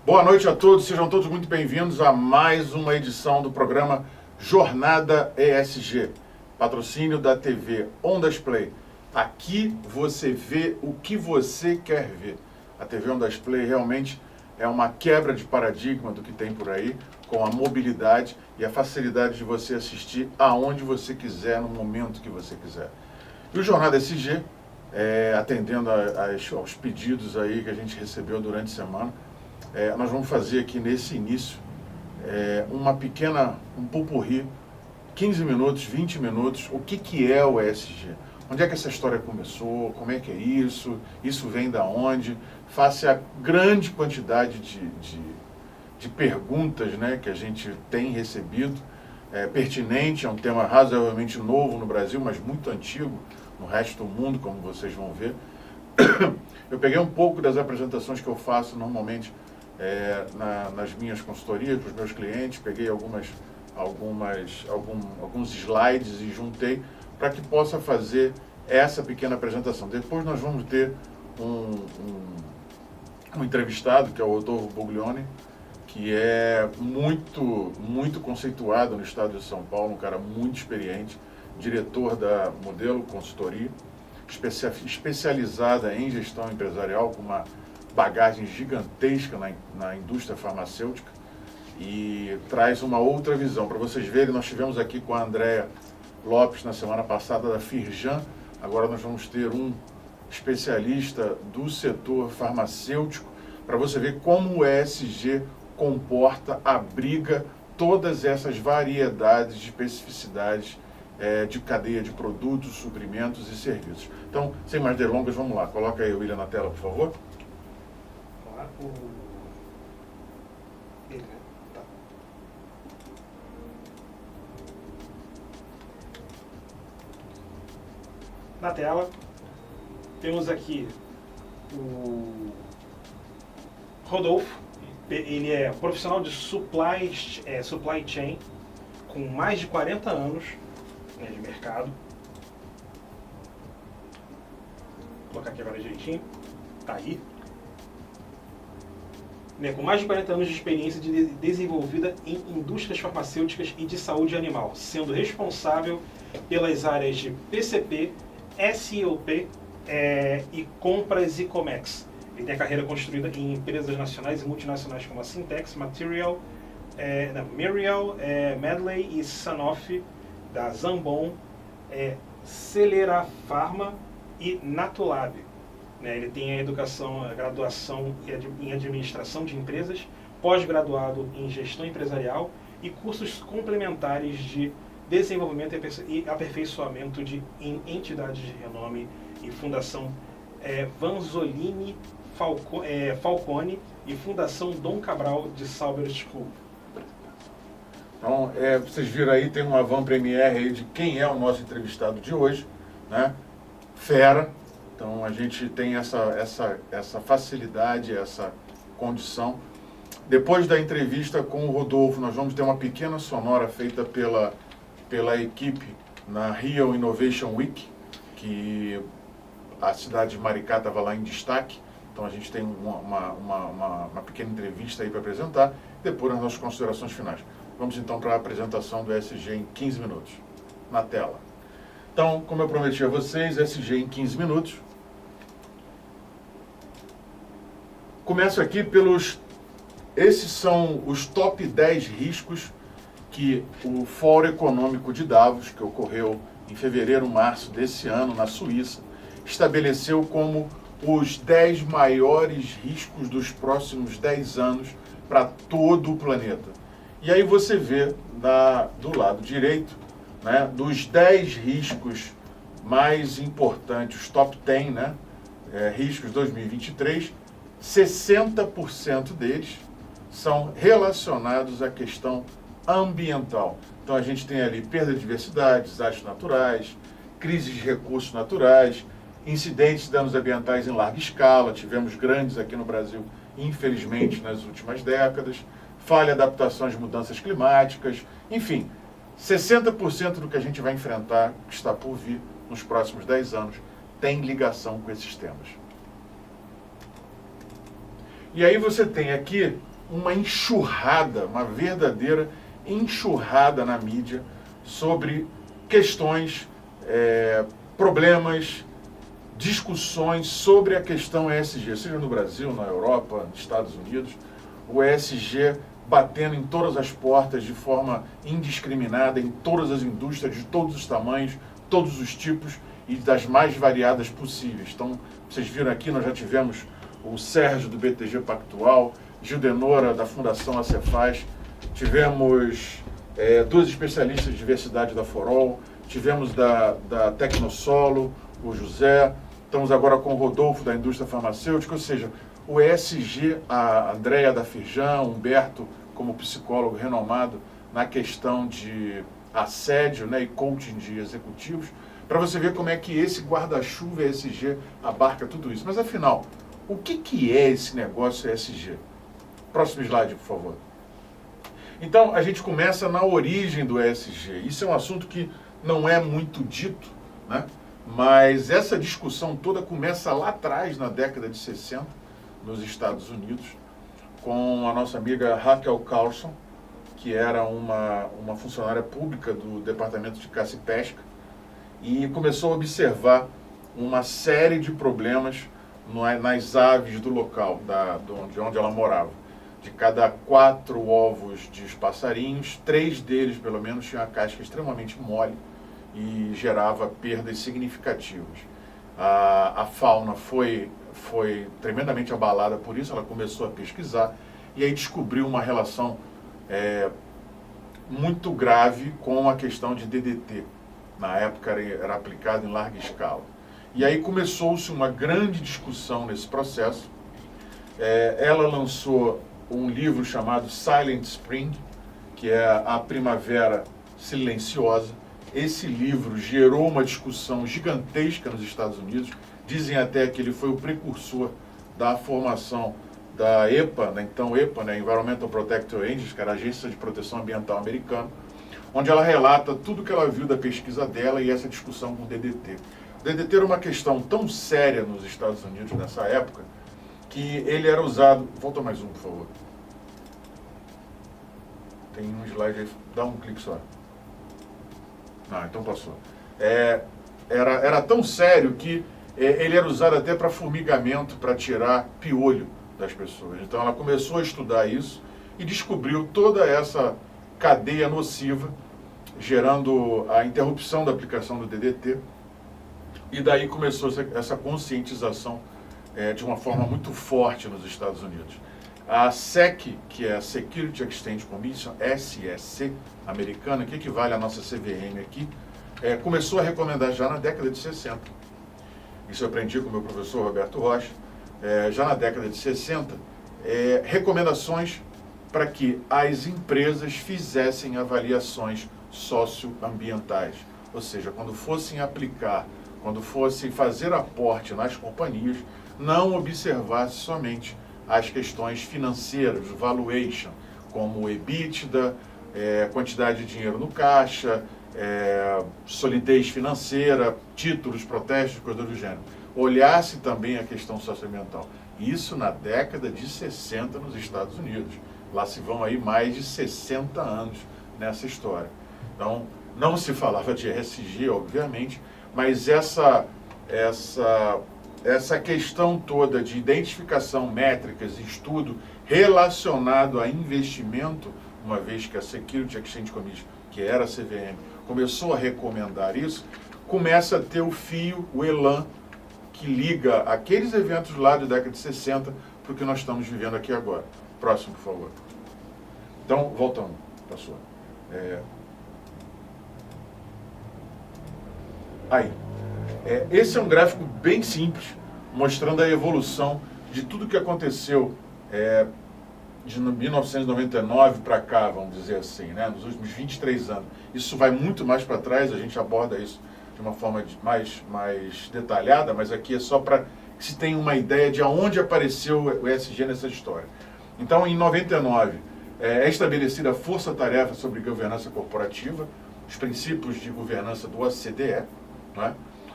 Boa noite a todos, sejam todos muito bem-vindos a mais uma edição do programa Jornada ESG, patrocínio da TV Ondas Play. Aqui você vê o que você quer ver. A TV Ondas Play realmente é uma quebra de paradigma do que tem por aí, com a mobilidade e a facilidade de você assistir aonde você quiser, no momento que você quiser. E o Jornada ESG, atendendo aos pedidos aí que a gente recebeu durante a semana, nós vamos fazer aqui nesse início um pupurri, 15 minutos, 20 minutos, o que é o ESG? Onde é que essa história começou? Como é que é isso? Isso vem da onde? Face à grande quantidade de perguntas, né, que a gente tem recebido, pertinente, é um tema razoavelmente novo no Brasil, mas muito antigo no resto do mundo, como vocês vão ver. Eu peguei um pouco das apresentações que eu faço normalmente nas minhas consultorias para os meus clientes, peguei alguns slides e juntei para que possa fazer essa pequena apresentação. Depois nós vamos ter um entrevistado, que é o Rodolfo Buglione, que é muito conceituado no estado de São Paulo, um cara muito experiente, diretor da Modelo Consultoria, especializada em gestão empresarial, com uma bagagem gigantesca na indústria farmacêutica, e traz uma outra visão. Para vocês verem, nós tivemos aqui com a Andréa Lopes na semana passada da Firjan, agora nós vamos ter um especialista do setor farmacêutico, para você ver como o ESG comporta, abriga todas essas variedades de especificidades de cadeia de produtos, suprimentos e serviços. Então, sem mais delongas, vamos lá. Coloca aí o William na tela, por favor. Tá. Na tela, temos aqui o Rodolfo. Ele é profissional de supply chain, com mais de 40 anos de mercado. Vou colocar aqui agora direitinho. Tá aí. Com mais de 40 anos de experiência desenvolvida em indústrias farmacêuticas e de saúde animal, sendo responsável pelas áreas de PCP, SIOP e compras e Comex. Ele tem a carreira construída em empresas nacionais e multinacionais como a Syntex, Mirial, Medley e Sanofi, da Zambon, Celera Pharma e Natulab. Ele tem a graduação em administração de empresas, pós-graduado em gestão empresarial e cursos complementares de desenvolvimento e aperfeiçoamento em entidades de renome e Fundação Vanzolini Falcone e Fundação Dom Cabral de Sauber School. Então, vocês viram aí, tem uma avant-première aí de quem é o nosso entrevistado de hoje, né? Fera. Então, a gente tem essa facilidade, essa condição. Depois da entrevista com o Rodolfo, nós vamos ter uma pequena sonora feita pela equipe na Rio Innovation Week, que a cidade de Maricá estava lá em destaque. Então, a gente tem uma pequena entrevista aí para apresentar, depois as nossas considerações finais. Vamos, então, para a apresentação do ESG em 15 minutos. Na tela. Então, como eu prometi a vocês, ESG em 15 minutos. Começo aqui esses são os top 10 riscos que o Fórum Econômico de Davos, que ocorreu em fevereiro, março desse ano, na Suíça, estabeleceu como os 10 maiores riscos dos próximos 10 anos para todo o planeta. E aí você vê do lado direito, né, dos 10 riscos mais importantes, os top 10, né, riscos 2023, 60% deles são relacionados à questão ambiental. Então a gente tem ali perda de diversidade, desastres naturais, crises de recursos naturais, incidentes de danos ambientais em larga escala, tivemos grandes aqui no Brasil, infelizmente, nas últimas décadas, falha adaptação às mudanças climáticas, enfim, 60% do que a gente vai enfrentar, que está por vir nos próximos 10 anos, tem ligação com esses temas. E aí você tem aqui uma enxurrada, uma verdadeira enxurrada na mídia sobre questões, problemas, discussões sobre a questão ESG, seja no Brasil, na Europa, nos Estados Unidos, o ESG batendo em todas as portas de forma indiscriminada, em todas as indústrias, de todos os tamanhos, todos os tipos e das mais variadas possíveis. Então, vocês viram aqui, nós já tivemos o Sérgio do BTG Pactual, Gil Denora da Fundação Acefaz, tivemos dois especialistas de diversidade da Forol, tivemos da Tecnosolo, o José, estamos agora com o Rodolfo da indústria farmacêutica, ou seja, o ESG, a Andréia da Firjan, o Humberto como psicólogo renomado na questão de assédio, né, e coaching de executivos, para você ver como é que esse guarda-chuva ESG abarca tudo isso. Mas afinal, o que é esse negócio ESG? Próximo slide, por favor. Então, a gente começa na origem do ESG. Isso é um assunto que não é muito dito, né? Mas essa discussão toda começa lá atrás, na década de 60, nos Estados Unidos, com a nossa amiga Raquel Carlson, que era uma funcionária pública do Departamento de Caça e Pesca, e começou a observar uma série de problemas nas aves do local, de onde ela morava. De cada 4 ovos de passarinhos, 3 deles, pelo menos, tinham a casca extremamente mole e gerava perdas significativas. A fauna foi tremendamente abalada por isso, ela começou a pesquisar e aí descobriu uma relação muito grave com a questão de DDT. Na época era aplicado em larga escala. E aí começou-se uma grande discussão nesse processo. Ela lançou um livro chamado Silent Spring, que é a Primavera Silenciosa. Esse livro gerou uma discussão gigantesca nos Estados Unidos. Dizem até que ele foi o precursor da formação da EPA, né? Então EPA, né? Environmental Protective Agency, que era a Agência de Proteção Ambiental Americana, onde ela relata tudo que ela viu da pesquisa dela e essa discussão com o DDT. O DDT era uma questão tão séria nos Estados Unidos nessa época, que ele era usado... Volta mais um, por favor. Tem um slide aí, dá um clique só. Ah, então passou. Era tão sério que ele era usado até para formigamento, para tirar piolho das pessoas. Então ela começou a estudar isso e descobriu toda essa cadeia nociva, gerando a interrupção da aplicação do DDT. E daí começou essa conscientização de uma forma muito forte nos Estados Unidos. A SEC, que é a Security Exchange Commission, SEC, americana, que equivale à nossa CVM aqui, começou a recomendar já na década de 60. Isso eu aprendi com o meu professor Roberto Rocha, já na década de 60, recomendações para que as empresas fizessem avaliações socioambientais. Ou seja, quando fossem aplicar, quando fossem fazer aporte nas companhias, não observasse somente as questões financeiras, valuation, como o EBITDA, quantidade de dinheiro no caixa, solidez financeira, títulos, protestos, coisas do gênero. Olhasse também a questão socioambiental. Isso na década de 60 nos Estados Unidos. Lá se vão aí mais de 60 anos nessa história. Então, não se falava de ESG, obviamente, mas essa questão toda de identificação, métricas, estudo relacionado a investimento, uma vez que a Security Exchange Commission, que era a CVM, começou a recomendar isso, começa a ter o fio, o elan, que liga aqueles eventos lá da década de 60 para o que nós estamos vivendo aqui agora. Próximo, por favor. Então, voltando, passou. Aí. Esse é um gráfico bem simples, mostrando a evolução de tudo que aconteceu de 1999 para cá, vamos dizer assim, né, nos últimos 23 anos. Isso vai muito mais para trás, a gente aborda isso de uma forma mais detalhada, mas aqui é só para que se tenha uma ideia de aonde apareceu o ESG nessa história. Então, em 99, é estabelecida a Força-Tarefa sobre Governança Corporativa, os princípios de governança do OCDE, não é?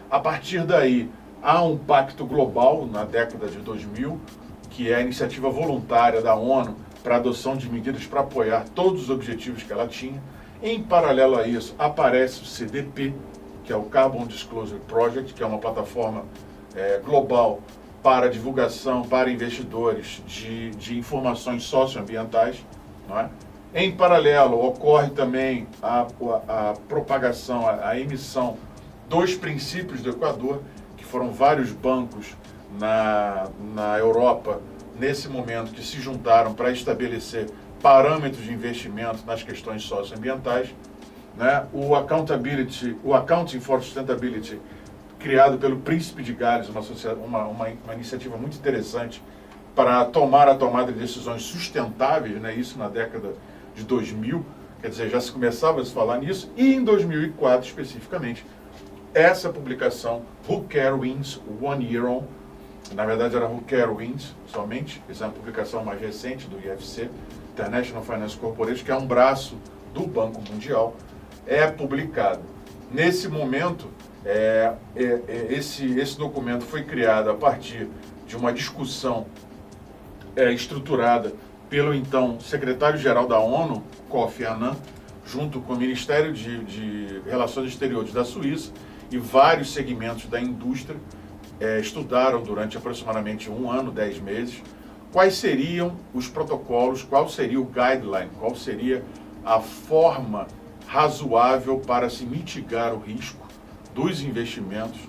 A partir daí, há um pacto global na década de 2000, que é a iniciativa voluntária da ONU para a adoção de medidas para apoiar todos os objetivos que ela tinha. Em paralelo a isso, aparece o CDP, que é o Carbon Disclosure Project, que é uma plataforma global para divulgação para investidores de informações socioambientais, não é? Em paralelo, ocorre também a propagação, a emissão dos princípios do Equador, que foram vários bancos na Europa, nesse momento, que se juntaram para estabelecer parâmetros de investimento nas questões socioambientais, né? O Accounting for Sustainability, criado pelo Príncipe de Gales, uma iniciativa muito interessante para a tomada de decisões sustentáveis, né? Isso na década de 2000, quer dizer, já se começava a se falar nisso, e em 2004 especificamente, essa publicação, Who Care Wins One Year On, na verdade era Who Care Wins somente, essa é uma publicação mais recente do IFC, International Finance Corporation, que é um braço do Banco Mundial, é publicado. Nesse momento, esse documento foi criado a partir de uma discussão estruturada pelo então secretário-geral da ONU, Kofi Annan, junto com o Ministério de Relações Exteriores da Suíça, e vários segmentos da indústria estudaram durante aproximadamente 1 ano, 10 meses, quais seriam os protocolos, qual seria o guideline, qual seria a forma razoável para se mitigar o risco dos investimentos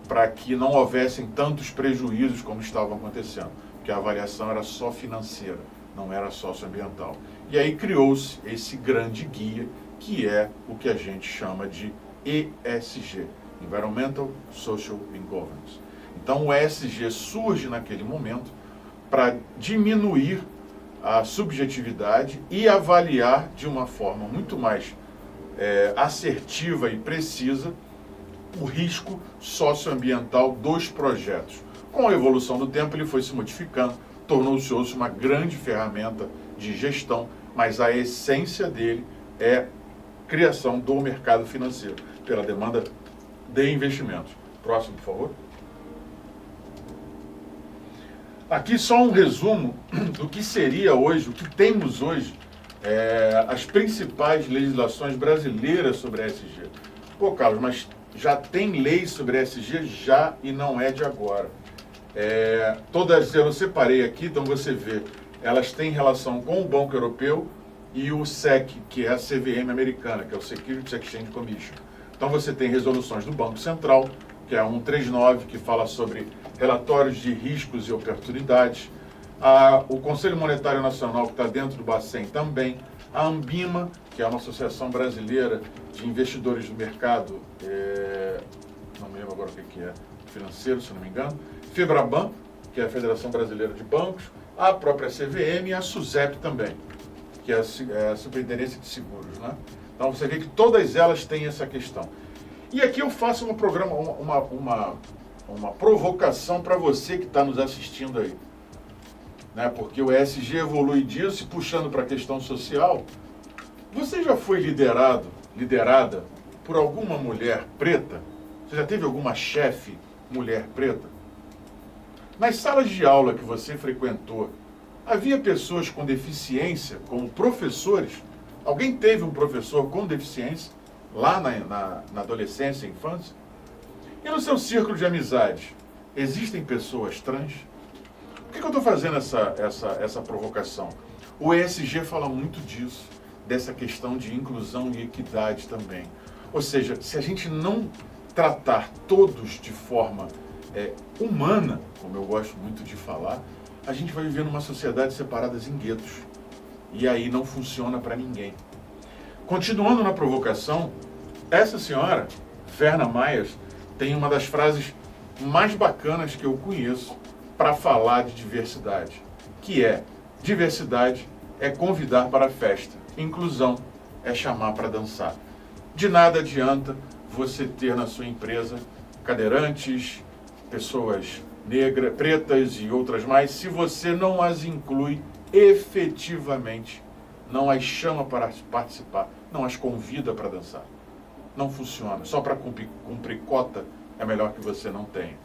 para que não houvessem tantos prejuízos como estavam acontecendo, porque a avaliação era só financeira, não era socioambiental. E aí criou-se esse grande guia, que é o que a gente chama de ESG, Environmental, Social and Governance. Então o ESG surge naquele momento para diminuir a subjetividade e avaliar de uma forma muito mais assertiva e precisa o risco socioambiental dos projetos. Com a evolução do tempo ele foi se modificando, tornou-se hoje uma grande ferramenta de gestão, mas a essência dele é criação do mercado financeiro, pela demanda de investimentos. Próximo, por favor. Aqui só um resumo do que seria hoje, o que temos hoje, as principais legislações brasileiras sobre ESG. Pô, Carlos, mas já tem lei sobre ESG? Já, e não é de agora. Todas eu separei aqui, então você vê, elas têm relação com o Banco Europeu e o SEC, que é a CVM americana, que é o Securities Exchange Commission. Então você tem resoluções do Banco Central, que é a 139, que fala sobre relatórios de riscos e oportunidades. O Conselho Monetário Nacional, que está dentro do Bacen também. A Ambima, que é uma associação brasileira de investidores do mercado, não me lembro agora o que é, financeiro, se não me engano. Febraban, que é a Federação Brasileira de Bancos. A própria CVM e a SUSEP também, que é a Superintendência de Seguros, né? Então você vê que todas elas têm essa questão. E aqui eu faço uma provocação para você que está nos assistindo aí, né? Porque o ESG evolui disso, e puxando para a questão social. Você já foi liderada por alguma mulher preta? Você já teve alguma chefe mulher preta? Nas salas de aula que você frequentou, havia pessoas com deficiência como professores? Alguém teve um professor com deficiência lá na adolescência e infância? E no seu círculo de amizades, existem pessoas trans? Por que eu estou fazendo essa provocação? O ESG fala muito disso, dessa questão de inclusão e equidade também. Ou seja, se a gente não tratar todos de forma humana, como eu gosto muito de falar, a gente vai viver numa sociedade separadas em guetos. E aí não funciona para ninguém. Continuando na provocação, essa senhora, Verna Myers, tem uma das frases mais bacanas que eu conheço para falar de diversidade, que é: diversidade é convidar para a festa, inclusão é chamar para dançar. De nada adianta você ter na sua empresa cadeirantes, pessoas negras, pretas e outras mais, se você não as inclui efetivamente, não as chama para participar, não as convida para dançar. Não funciona. Só para cumprir cota é melhor que você não tenha.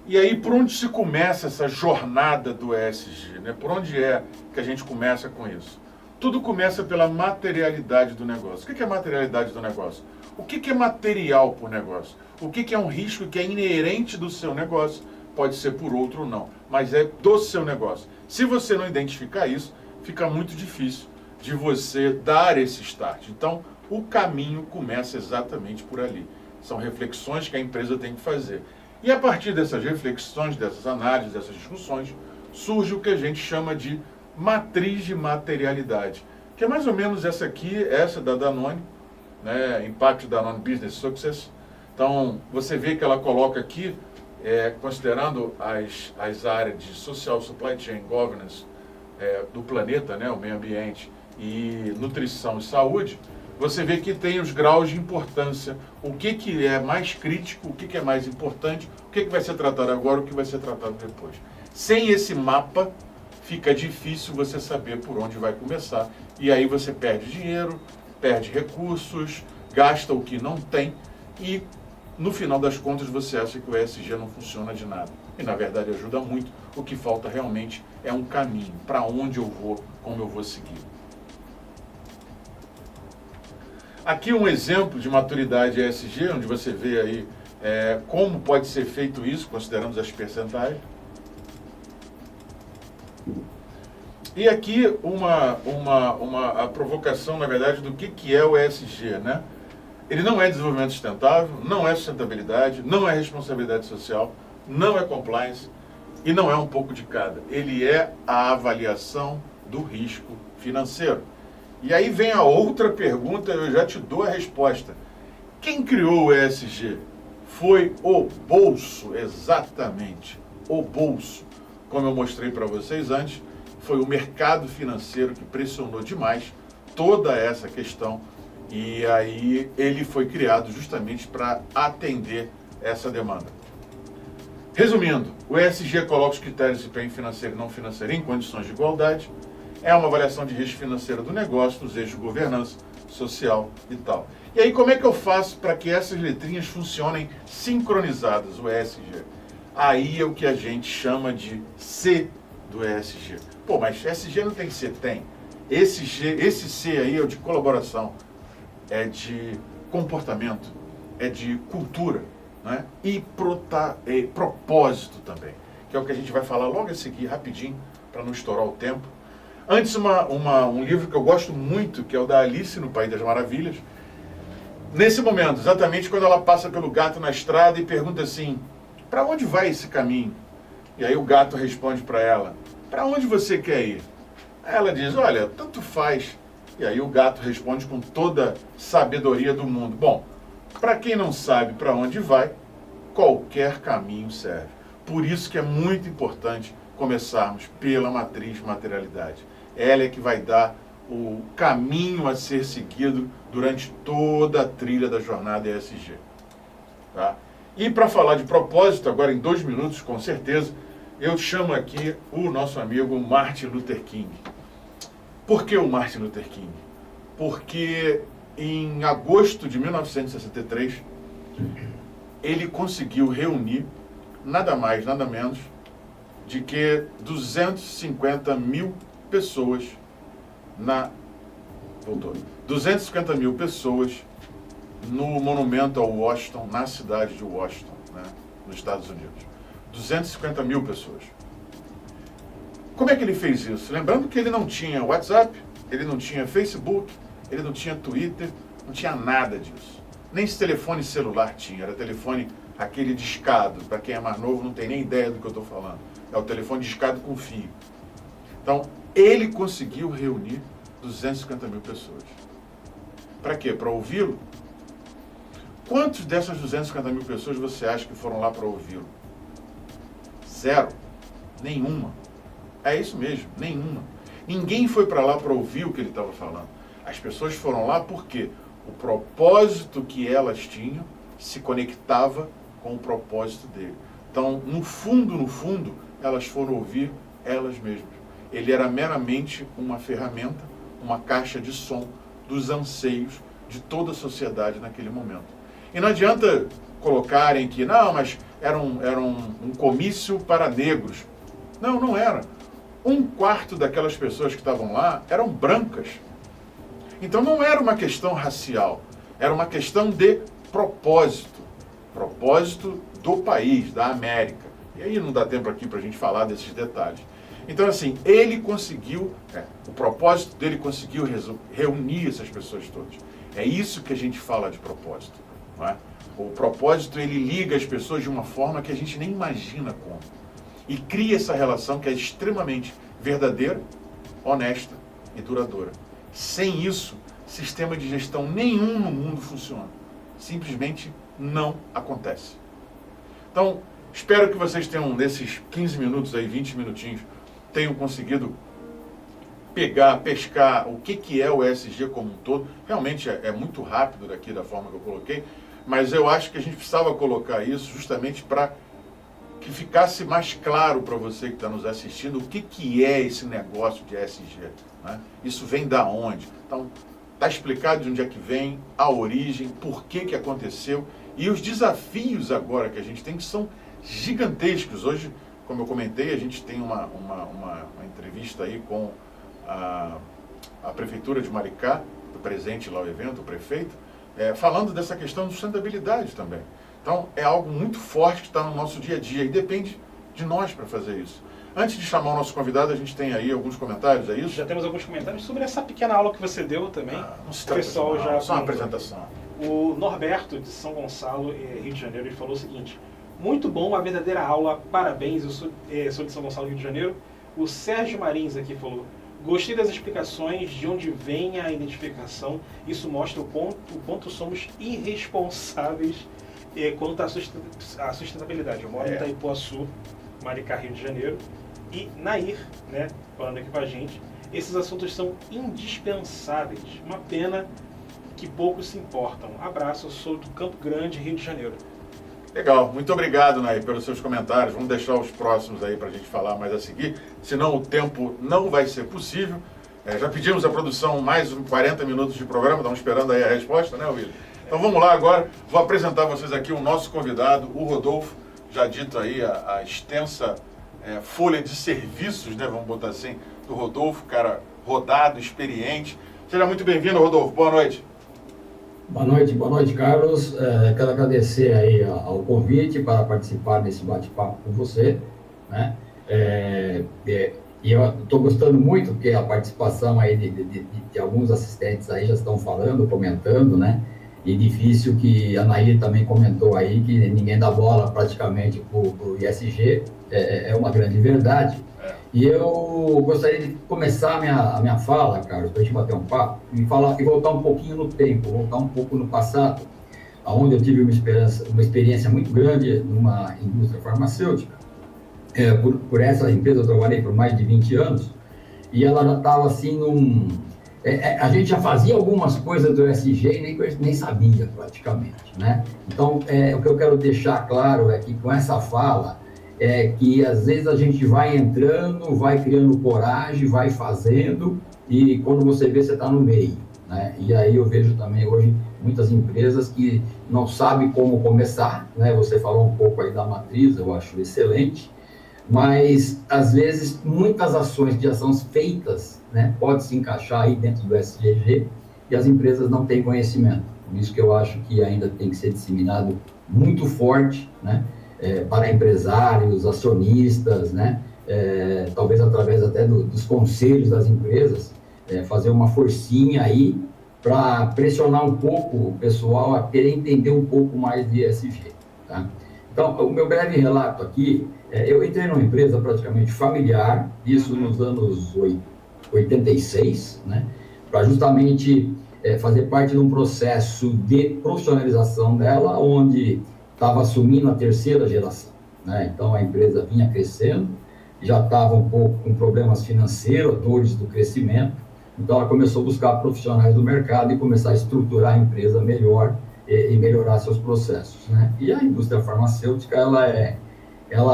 E aí, por onde se começa essa jornada do ESG? Né? Por onde é que a gente começa com isso? Tudo começa pela materialidade do negócio. O que é a materialidade do negócio? O que é material para o negócio? O que é um risco que é inerente do seu negócio? Pode ser por outro ou não, mas é do seu negócio. Se você não identificar isso, fica muito difícil de você dar esse start. Então, o caminho começa exatamente por ali. São reflexões que a empresa tem que fazer. E a partir dessas reflexões, dessas análises, dessas discussões, surge o que a gente chama de matriz de materialidade, que é mais ou menos essa aqui, essa da Danone, né, Impact Danone Business Success. Então, você vê que ela coloca aqui, considerando as áreas de Social Supply Chain Governance do planeta, né, o meio ambiente, e nutrição e saúde, você vê que tem os graus de importância, o que é mais crítico, o que é mais importante, o que vai ser tratado agora, o que vai ser tratado depois. Sem esse mapa, fica difícil você saber por onde vai começar. E aí você perde dinheiro, perde recursos, gasta o que não tem e, no final das contas, você acha que o ESG não funciona de nada. E, na verdade, ajuda muito. O que falta realmente é um caminho, para onde eu vou, como eu vou seguir. Aqui um exemplo de maturidade ESG, onde você vê aí como pode ser feito isso, considerando as percentuais. E aqui a provocação, na verdade, do que é o ESG, né? Ele não é desenvolvimento sustentável, não é sustentabilidade, não é responsabilidade social, não é compliance e não é um pouco de cada. Ele é a avaliação do risco financeiro. E aí vem a outra pergunta, eu já te dou a resposta. Quem criou o ESG? Foi o bolso, exatamente, o bolso. Como eu mostrei para vocês antes, foi o mercado financeiro que pressionou demais toda essa questão e aí ele foi criado justamente para atender essa demanda. Resumindo, o ESG coloca os critérios de desempenho financeiro e não financeiro em condições de igualdade, é uma avaliação de risco financeiro do negócio, dos eixos de governança, social e tal. E aí como é que eu faço para que essas letrinhas funcionem sincronizadas, o ESG? Aí é o que a gente chama de C do ESG. Pô, mas ESG não tem C? Tem. Esse C aí é o de colaboração, é de comportamento, é de cultura, né? E propósito também, que é o que a gente vai falar logo a seguir, rapidinho, para não estourar o tempo. Antes, um livro que eu gosto muito, que é o da Alice no País das Maravilhas. Nesse momento, exatamente quando ela passa pelo gato na estrada e pergunta assim, para onde vai esse caminho? E aí o gato responde para ela, para onde você quer ir? Aí ela diz, olha, tanto faz. E aí o gato responde com toda a sabedoria do mundo. Bom, para quem não sabe para onde vai, qualquer caminho serve. Por isso que é muito importante começarmos pela matriz materialidade. Ela é que vai dar o caminho a ser seguido durante toda a trilha da jornada ESG. Tá? E para falar de propósito, agora em 2 minutos, com certeza, eu chamo aqui o nosso amigo Martin Luther King. Por que o Martin Luther King? Porque em agosto de 1963, ele conseguiu reunir nada mais, nada menos, de que 250 mil pessoas 250 mil pessoas no monumento ao Washington, na cidade de Washington, né, nos Estados Unidos. 250 mil pessoas. Como é que ele fez isso? Lembrando que ele não tinha WhatsApp, ele não tinha Facebook, ele não tinha Twitter, não tinha nada disso. Nem esse telefone celular tinha, era telefone aquele discado. Para quem é mais novo não tem nem ideia do que eu estou falando. É o telefone discado com fio. Então, ele conseguiu reunir 250 mil pessoas. Para quê? Para ouvi-lo? Quantos dessas 250 mil pessoas você acha que foram lá para ouvi-lo? 0. Nenhuma. É isso mesmo, nenhuma. Ninguém foi para lá para ouvir o que ele estava falando. As pessoas foram lá porque o propósito que elas tinham se conectava com o propósito dele. Então, no fundo, elas foram ouvir elas mesmas. Ele era meramente uma ferramenta, uma caixa de som dos anseios de toda a sociedade naquele momento. E não adianta colocarem que, não, mas era um comício para negros. Não, não era. 1/4 daquelas pessoas que estavam lá eram brancas. Então não era uma questão racial, era uma questão de propósito. Propósito do país, da América. E aí não dá tempo aqui para a gente falar desses detalhes. Então, assim, ele conseguiu, o propósito dele conseguiu reunir essas pessoas todas. É isso que a gente fala de propósito. Não é? O propósito, ele liga as pessoas de uma forma que a gente nem imagina como. E cria essa relação que é extremamente verdadeira, honesta e duradoura. Sem isso, sistema de gestão nenhum no mundo funciona. Simplesmente não acontece. Então, espero que vocês tenham, nesses 15 minutos aí, 20 minutinhos, tenham conseguido pescar o que é o ESG como um todo. Realmente é muito rápido daqui da forma que eu coloquei, mas eu acho que a gente precisava colocar isso justamente para que ficasse mais claro para você que está nos assistindo o que é esse negócio de ESG. Né? Isso vem da onde? Então, está explicado de onde é que vem, a origem, por que aconteceu e os desafios agora que a gente tem, que são gigantescos. Hoje, como eu comentei, a gente tem uma entrevista aí com a Prefeitura de Maricá, presente lá o evento, o prefeito, falando dessa questão de sustentabilidade também. Então, é algo muito forte que está no nosso dia a dia e depende de nós para fazer isso. Antes de chamar o nosso convidado, a gente tem aí alguns comentários, é isso? Já temos alguns comentários sobre essa pequena aula que você deu também. Não se O pessoal já só uma apresentação. O Norberto, de São Gonçalo, Rio de Janeiro, ele falou o seguinte: muito bom, uma verdadeira aula, parabéns, eu sou de São Gonçalo, Rio de Janeiro. O Sérgio Marins aqui falou: gostei das explicações, de onde vem a identificação, isso mostra o quanto somos irresponsáveis quanto à sustentabilidade. Eu moro em Itaipuaçu, Maricá, Rio de Janeiro, e Nair, né, falando aqui com a gente, esses assuntos são indispensáveis. Uma pena que poucos se importam. Abraço, eu sou do Campo Grande, Rio de Janeiro. Legal, muito obrigado, Nair, pelos seus comentários. Vamos deixar os próximos aí para a gente falar mais a seguir, senão o tempo não vai ser possível. Já pedimos à produção mais 40 minutos de programa, estamos esperando aí a resposta, né, William? Então vamos lá agora, vou apresentar a vocês aqui o nosso convidado, o Rodolfo, já dito aí a extensa folha de serviços, né, vamos botar assim, do Rodolfo, cara rodado, experiente. Seja muito bem-vindo, Rodolfo, boa noite. Boa noite, Carlos. Quero agradecer aí ao convite para participar desse bate-papo com você, né? E eu estou gostando muito, porque a participação aí de alguns assistentes aí já estão falando, comentando, né? E difícil que a Nair também comentou aí que ninguém dá bola praticamente para o ISG, é uma grande verdade. E eu gostaria de começar a minha fala, Carlos, para a gente bater um papo, e voltar um pouquinho no tempo, voltar um pouco no passado, onde eu tive uma experiência muito grande numa indústria farmacêutica. Por essa empresa eu trabalhei por mais de 20 anos, e ela já estava assim a gente já fazia algumas coisas do ESG e nem sabia praticamente, né? Então, o que eu quero deixar claro é que com essa fala, que às vezes a gente vai entrando, vai criando coragem, vai fazendo, e quando você vê, você está no meio, né? E aí eu vejo também hoje muitas empresas que não sabem como começar, né? Você falou um pouco aí da matriz, eu acho excelente, mas às vezes muitas ações de ações feitas, né, pode se encaixar aí dentro do SDG e as empresas não têm conhecimento. Por isso que eu acho que ainda tem que ser disseminado muito forte, né, para empresários, acionistas, né, talvez através até dos conselhos das empresas, fazer uma forcinha aí para pressionar um pouco o pessoal a querer entender um pouco mais de ESG, tá? Então, o meu breve relato aqui, eu entrei numa empresa praticamente familiar, isso nos anos 86, né, para justamente fazer parte de um processo de profissionalização dela, onde estava assumindo a terceira geração, né? Então a empresa vinha crescendo, já estava um pouco com problemas financeiros, dores do crescimento, então ela começou a buscar profissionais do mercado e começar a estruturar a empresa melhor e melhorar seus processos, né? E a indústria farmacêutica, ela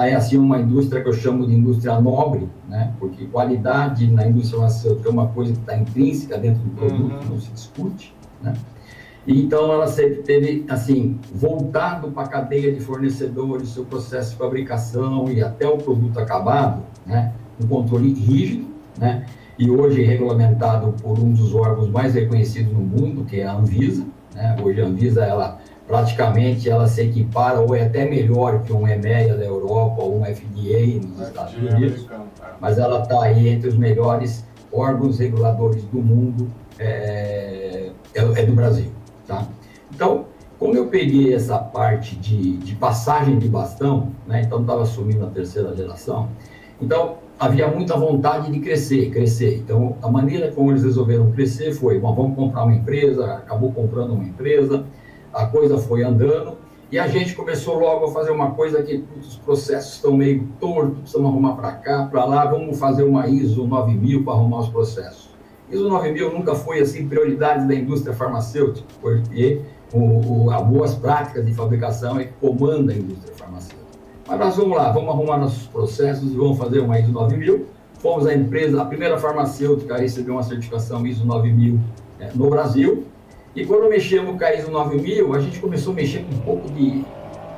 é assim uma indústria que eu chamo de indústria nobre, né? Porque qualidade na indústria farmacêutica é uma coisa que está intrínseca dentro do produto, não se discute, né? Então, ela sempre teve, assim, voltado para a cadeia de fornecedores, seu processo de fabricação e até o produto acabado, né? Um controle rígido, né? E hoje regulamentado por um dos órgãos mais reconhecidos no mundo, que é a Anvisa, né? Hoje a Anvisa, ela praticamente ela se equipara ou é até melhor que um EMEA da Europa ou um FDA nos Estados Unidos, mas ela está aí entre os melhores órgãos reguladores do mundo, é do Brasil, tá? Então, como eu peguei essa parte de passagem de bastão, né? Então estava assumindo a terceira geração, então havia muita vontade de crescer. Então, a maneira como eles resolveram crescer foi, bom, vamos comprar uma empresa, acabou comprando uma empresa, a coisa foi andando, e a gente começou logo a fazer uma coisa que os processos estão meio tortos, precisamos arrumar para cá, para lá, vamos fazer uma ISO 9000 para arrumar os processos. ISO 9000 nunca foi, assim, prioridade da indústria farmacêutica, porque as boas práticas de fabricação é que comanda a indústria farmacêutica. Mas nós vamos lá, vamos arrumar nossos processos e vamos fazer uma ISO 9000. Fomos a empresa, a primeira farmacêutica a receber uma certificação ISO 9000 no Brasil. E quando mexemos com a ISO 9000, a gente começou a mexer com um pouco de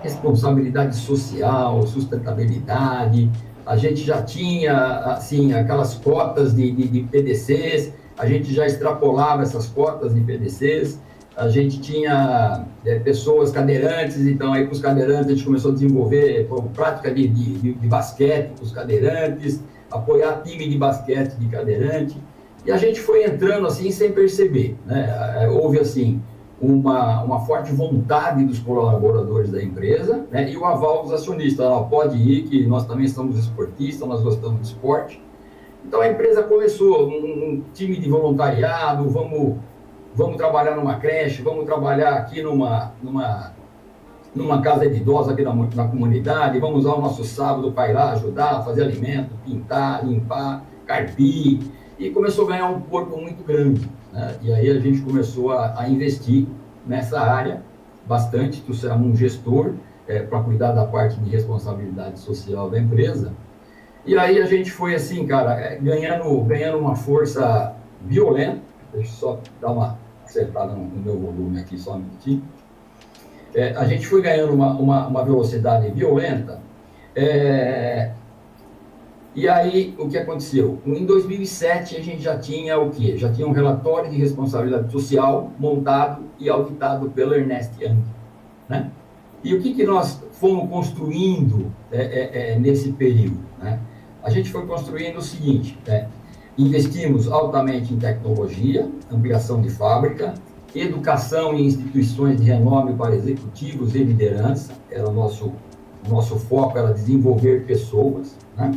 responsabilidade social, sustentabilidade. A gente já tinha, assim, aquelas cotas de PDCs, a gente já extrapolava essas cotas de PDCs. A gente tinha pessoas cadeirantes, então aí com os cadeirantes a gente começou a desenvolver prática de basquete com os cadeirantes, apoiar time de basquete de cadeirante, e a gente foi entrando assim sem perceber, né? Houve assim uma forte vontade dos colaboradores da empresa, né? E o aval dos acionistas, pode ir que nós também somos esportistas, nós gostamos de esporte. Então a empresa começou um time de voluntariado, vamos trabalhar numa creche, vamos trabalhar aqui numa casa de idosos aqui na comunidade, vamos usar o nosso sábado para ir lá ajudar, fazer alimento, pintar, limpar, carpir, e começou a ganhar um corpo muito grande, né? E aí a gente começou a investir nessa área bastante, trouxemos um gestor para cuidar da parte de responsabilidade social da empresa, e aí a gente foi assim, cara, ganhando uma força violenta. Deixa eu só dar uma acertada no meu volume aqui, só um minutinho. A gente foi ganhando uma velocidade violenta, e aí o que aconteceu? Em 2007 a gente já tinha o quê? Já tinha um relatório de responsabilidade social montado e auditado pela Ernst Young, né? E o que nós fomos construindo nesse período, né? A gente foi construindo o seguinte, né? Investimos altamente em tecnologia, ampliação de fábrica, educação em instituições de renome para executivos e liderança, era o nosso foco era desenvolver pessoas, né?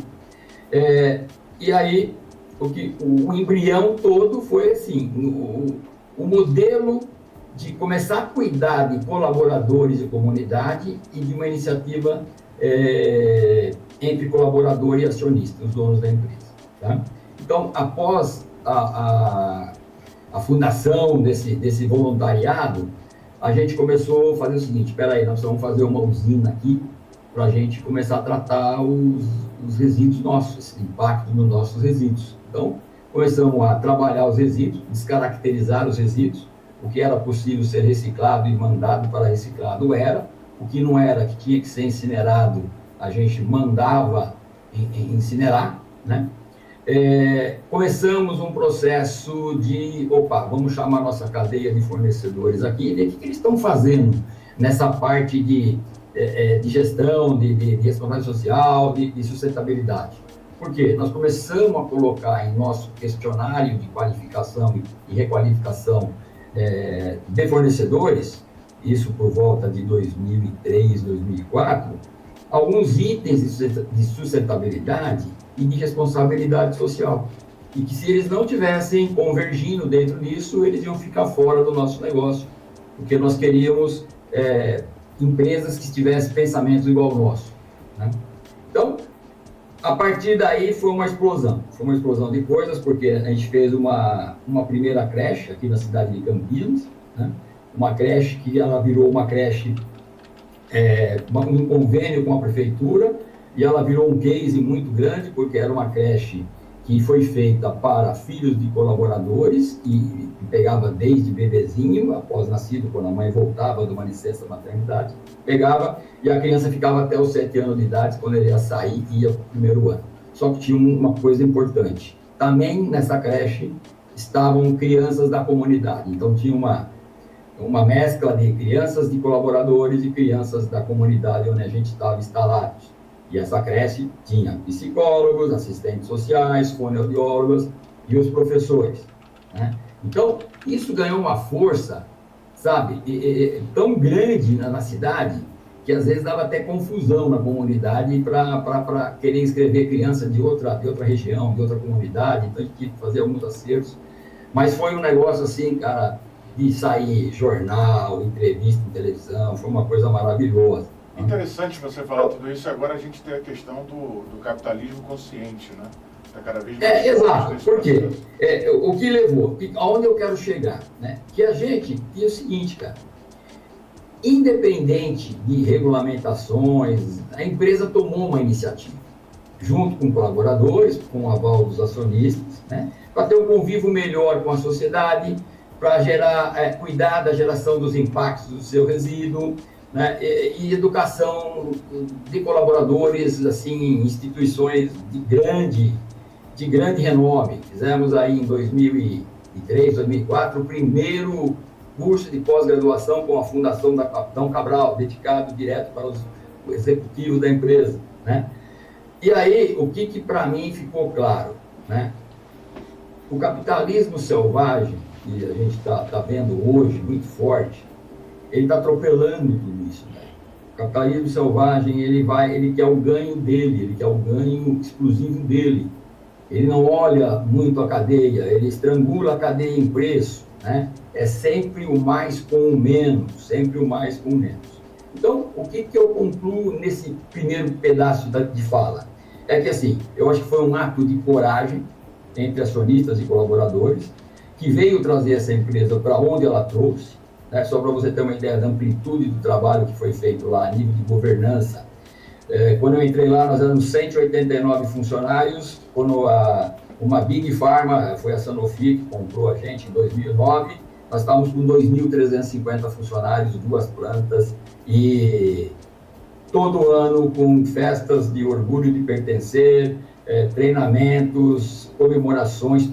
E aí, o embrião todo foi assim, o modelo de começar a cuidar de colaboradores e comunidade e de uma iniciativa entre colaborador e acionista, os donos da empresa, tá? Então, após a fundação desse voluntariado, a gente começou a fazer o seguinte, espera aí, nós vamos fazer uma usina aqui para a gente começar a tratar os resíduos nossos, esse impacto nos nossos resíduos. Então, começamos a trabalhar os resíduos, descaracterizar os resíduos, o que era possível ser reciclado e mandado para reciclado era, o que não era, que tinha que ser incinerado, a gente mandava incinerar, né? Começamos um processo de, vamos chamar nossa cadeia de fornecedores aqui, e ver o que eles estão fazendo nessa parte de gestão, de responsabilidade social, de sustentabilidade. Por quê? Nós começamos a colocar em nosso questionário de qualificação e requalificação de fornecedores, isso por volta de 2003, 2004, alguns itens de sustentabilidade e de responsabilidade social. E que se eles não tivessem convergindo dentro disso, eles iam ficar fora do nosso negócio. Porque nós queríamos empresas que tivessem pensamentos igual ao nosso, né? Então, a partir daí foi uma explosão. Foi uma explosão de coisas, porque a gente fez uma primeira creche aqui na cidade de Campinas, né? Uma creche que ela virou uma creche um convênio com a prefeitura, e ela virou um case muito grande, porque era uma creche que foi feita para filhos de colaboradores e pegava desde bebezinho, após nascido, quando a mãe voltava de uma licença maternidade, pegava e a criança ficava até os 7 anos de idade, quando ele ia sair e ia para o primeiro ano. Só que tinha uma coisa importante, também nessa creche estavam crianças da comunidade, então tinha uma mescla de crianças de colaboradores e crianças da comunidade onde a gente estava instalados. E essa creche tinha psicólogos, assistentes sociais, fonoaudiólogos e os professores, né? Então, isso ganhou uma força, sabe, tão grande na cidade, que às vezes dava até confusão na comunidade para querer inscrever criança de outra região, de outra comunidade, então a gente tinha que fazer alguns acertos. Mas foi um negócio assim, cara, de sair jornal, entrevista em televisão, foi uma coisa maravilhosa. Interessante você falar tudo isso, agora a gente tem a questão do capitalismo consciente, né? Está cada vez mais exato, por quê? processo. O que levou, aonde eu quero chegar, né? Que a gente tinha o seguinte, cara, independente de regulamentações, a empresa tomou uma iniciativa, junto com colaboradores, com o aval dos acionistas, né? Para ter um convívio melhor com a sociedade, para cuidar da geração dos impactos do seu resíduo, né, e educação de colaboradores, assim, instituições de grande renome. Fizemos aí em 2003, 2004, o primeiro curso de pós-graduação com a fundação da Capitão Cabral, dedicado direto para os executivos da empresa, né? E aí, o que para mim ficou claro, né? O capitalismo selvagem, que a gente está vendo hoje, muito forte, ele está atropelando tudo isso, né? O capitalismo selvagem, ele quer o ganho dele, ele quer o ganho exclusivo dele. Ele não olha muito a cadeia, ele estrangula a cadeia em preço, né? É sempre o mais com o menos, sempre o mais com o menos. Então, o que eu concluo nesse primeiro pedaço de fala? É que, assim, eu acho que foi um ato de coragem entre acionistas e colaboradores, que veio trazer essa empresa para onde ela trouxe, né? Só para você ter uma ideia da amplitude do trabalho que foi feito lá a nível de governança. Quando eu entrei lá, nós éramos 189 funcionários, quando uma Big Pharma, foi a Sanofi que comprou a gente em 2009, nós estávamos com 2.350 funcionários, 2 plantas, e todo ano com festas de orgulho de pertencer, treinamentos, comemorações,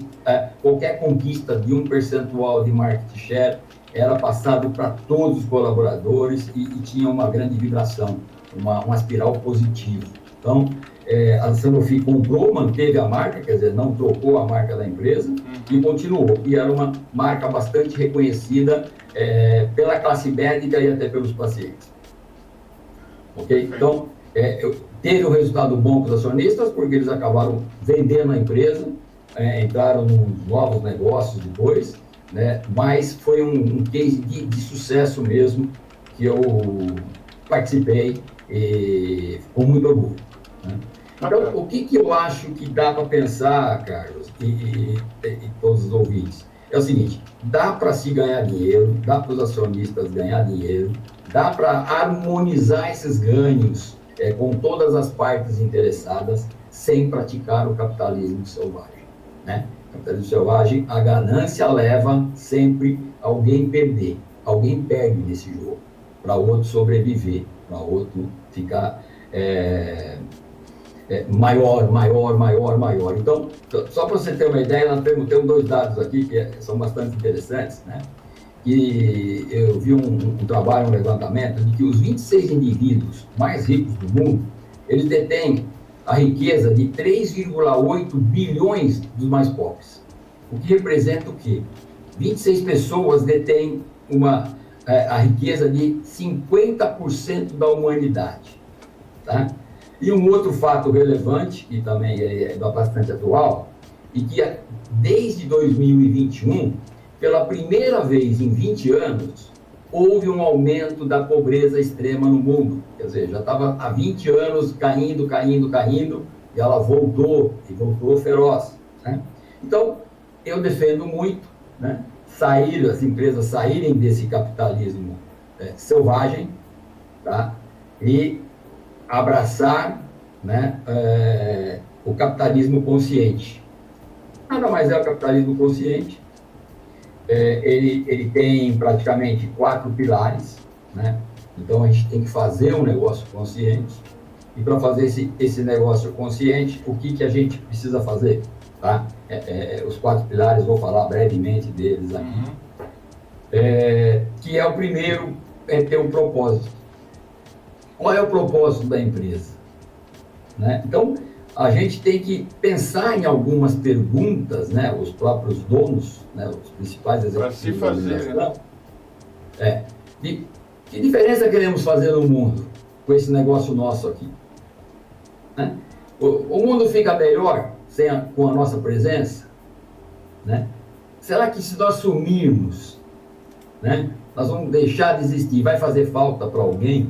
qualquer conquista de 1% de market share era passado para todos os colaboradores e tinha uma grande vibração, uma espiral positiva. Então, a Sanofi comprou, manteve a marca, quer dizer, não trocou a marca da empresa e continuou. E era uma marca bastante reconhecida pela classe médica e até pelos pacientes. Ok? Então, teve um resultado bom para os acionistas, porque eles acabaram vendendo a empresa, entraram nos novos negócios depois, né? Mas foi um case de sucesso mesmo, que eu participei com muito orgulho, né? Então, o que eu acho que dá para pensar, Carlos, e todos os ouvintes, é o seguinte: dá para se ganhar dinheiro, dá para os acionistas ganhar dinheiro, dá para harmonizar esses ganhos com todas as partes interessadas, sem praticar o capitalismo selvagem, né? O capitalismo selvagem, a ganância leva sempre alguém perder, alguém perde nesse jogo, para outro sobreviver, para outro ficar maior. Então, só para você ter uma ideia, nós temos 2 dados aqui que são bastante interessantes, né? E eu vi um trabalho, um levantamento, de que os 26 indivíduos mais ricos do mundo, eles detêm a riqueza de 3,8 bilhões dos mais pobres. O que representa o quê? 26 pessoas detêm a riqueza de 50% da humanidade, tá? E um outro fato relevante, que também é bastante atual, e que desde 2021, pela primeira vez em 20 anos, houve um aumento da pobreza extrema no mundo. Quer dizer, já estava há 20 anos caindo, e ela voltou, e voltou feroz, né? Então, eu defendo muito, né, as empresas saírem desse capitalismo selvagem, tá? E abraçar, né, o capitalismo consciente. Nada mais é o capitalismo consciente. Ele tem praticamente 4 pilares, né? Então, a gente tem que fazer um negócio consciente. E para fazer esse negócio consciente, o que a gente precisa fazer? Tá? Os 4 pilares, vou falar brevemente deles aqui. Que é o primeiro, ter um propósito. Qual é o propósito da empresa? Né? Então, a gente tem que pensar em algumas perguntas, né? Os próprios donos, né? Os principais executivos da organização. Que diferença queremos fazer no mundo com esse negócio nosso aqui? Né? O mundo fica melhor com a nossa presença? Né? Será que se nós sumirmos, né, nós vamos deixar de existir? Vai fazer falta para alguém?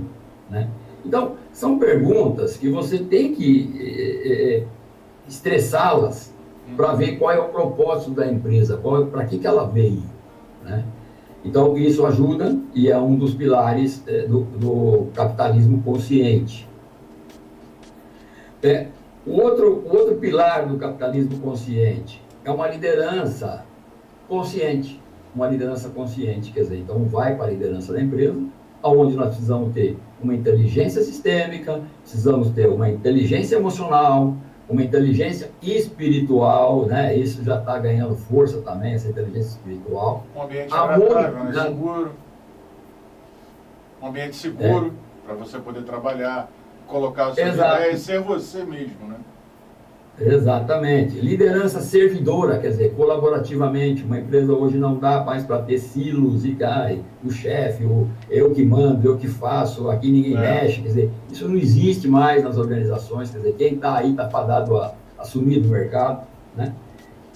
Né? Então, são perguntas que você tem que estressá-las para ver qual é o propósito da empresa, para que ela veio. Né? Então, isso ajuda e é um dos pilares do capitalismo consciente. O outro pilar do capitalismo consciente é uma liderança consciente. Uma liderança consciente, quer dizer, então vai para a liderança da empresa, onde nós precisamos ter uma inteligência sistêmica, precisamos ter uma inteligência emocional, uma inteligência espiritual, né? Isso já está ganhando força também, essa inteligência espiritual. Um ambiente agradável, né? Seguro. Um ambiente seguro para você poder trabalhar, colocar as suas ideias e ser você mesmo, né? Exatamente. Liderança servidora, quer dizer, colaborativamente. Uma empresa hoje não dá mais para ter silos e o chefe, eu que mando, eu que faço, aqui ninguém mexe. Quer dizer, isso não existe mais nas organizações. Quer dizer, quem está aí está fadado a assumir no mercado. Né?